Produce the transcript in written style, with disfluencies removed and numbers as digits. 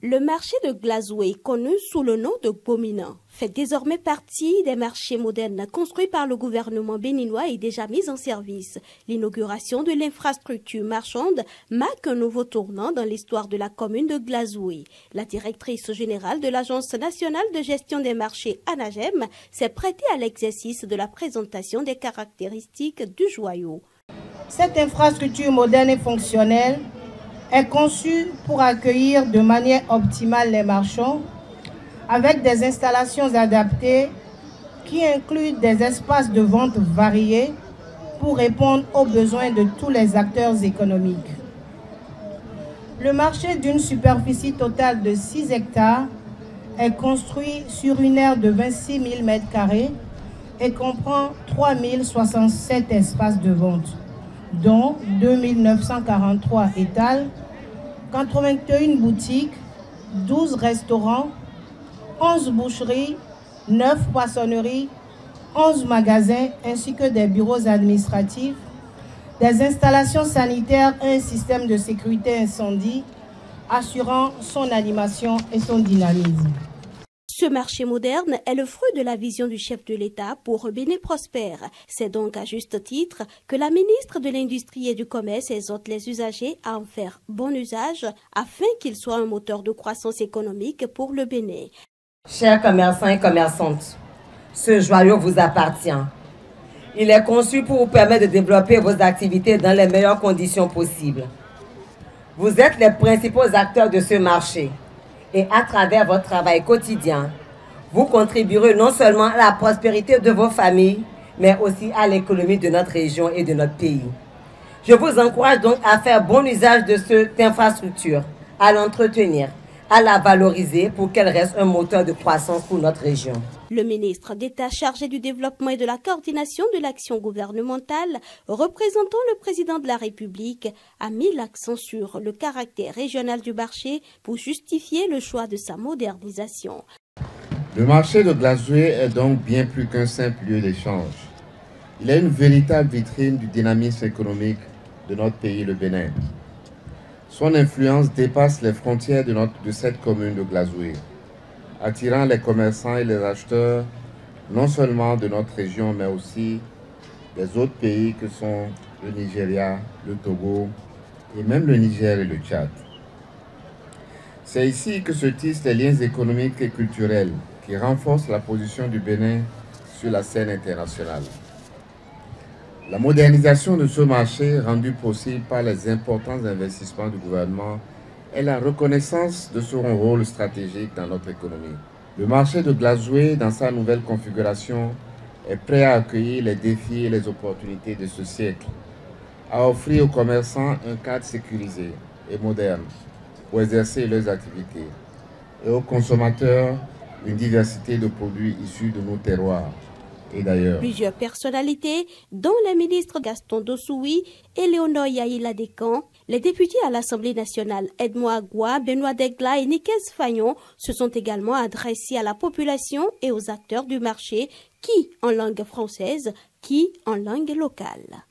Le marché de Glazoué, connu sous le nom de Bomina, fait désormais partie des marchés modernes construits par le gouvernement béninois et déjà mis en service. L'inauguration de l'infrastructure marchande marque un nouveau tournant dans l'histoire de la commune de Glazoué. La directrice générale de l'Agence nationale de gestion des marchés, ANAGEM, s'est prêtée à l'exercice de la présentation des caractéristiques du joyau. Cette infrastructure moderne et fonctionnelle est conçue pour accueillir de manière optimale les marchands avec des installations adaptées qui incluent des espaces de vente variés pour répondre aux besoins de tous les acteurs économiques. Le marché d'une superficie totale de 6 hectares est construit sur une aire de 26 000 m² et comprend 3 067 espaces de vente, dont 2 943 étals, 81 boutiques, 12 restaurants, 11 boucheries, 9 poissonneries, 11 magasins ainsi que des bureaux administratifs, des installations sanitaires et un système de sécurité incendie assurant son animation et son dynamisme. Ce marché moderne est le fruit de la vision du chef de l'État pour un Bénin prospère. C'est donc à juste titre que la ministre de l'Industrie et du Commerce exhorte les usagers à en faire bon usage afin qu'il soit un moteur de croissance économique pour le Bénin. Chers commerçants et commerçantes, ce joyau vous appartient. Il est conçu pour vous permettre de développer vos activités dans les meilleures conditions possibles. Vous êtes les principaux acteurs de ce marché. Et à travers votre travail quotidien, vous contribuerez non seulement à la prospérité de vos familles, mais aussi à l'économie de notre région et de notre pays. Je vous encourage donc à faire bon usage de cette infrastructure, à l'entretenir, à la valoriser pour qu'elle reste un moteur de croissance pour notre région. Le ministre d'État chargé du développement et de la coordination de l'action gouvernementale, représentant le président de la République, a mis l'accent sur le caractère régional du marché pour justifier le choix de sa modernisation. Le marché de Glazoué est donc bien plus qu'un simple lieu d'échange. Il est une véritable vitrine du dynamisme économique de notre pays, le Bénin. Son influence dépasse les frontières de cette commune de Glazoué, attirant les commerçants et les acheteurs non seulement de notre région, mais aussi des autres pays que sont le Nigeria, le Togo et même le Niger et le Tchad. C'est ici que se tissent les liens économiques et culturels qui renforcent la position du Bénin sur la scène internationale. La modernisation de ce marché, rendue possible par les importants investissements du gouvernement, est la reconnaissance de son rôle stratégique dans notre économie. Le marché de Glazoué, dans sa nouvelle configuration, est prêt à accueillir les défis et les opportunités de ce siècle, à offrir aux commerçants un cadre sécurisé et moderne pour exercer leurs activités, et aux consommateurs une diversité de produits issus de nos terroirs. Et d'ailleurs, plusieurs personnalités, dont les ministres Gaston Dossoui et Léonore Yaïla Descamps, les députés à l'Assemblée nationale Edmond Agua, Benoît Degla et Nicaise Fagnon se sont également adressés à la population et aux acteurs du marché, qui en langue française, qui en langue locale.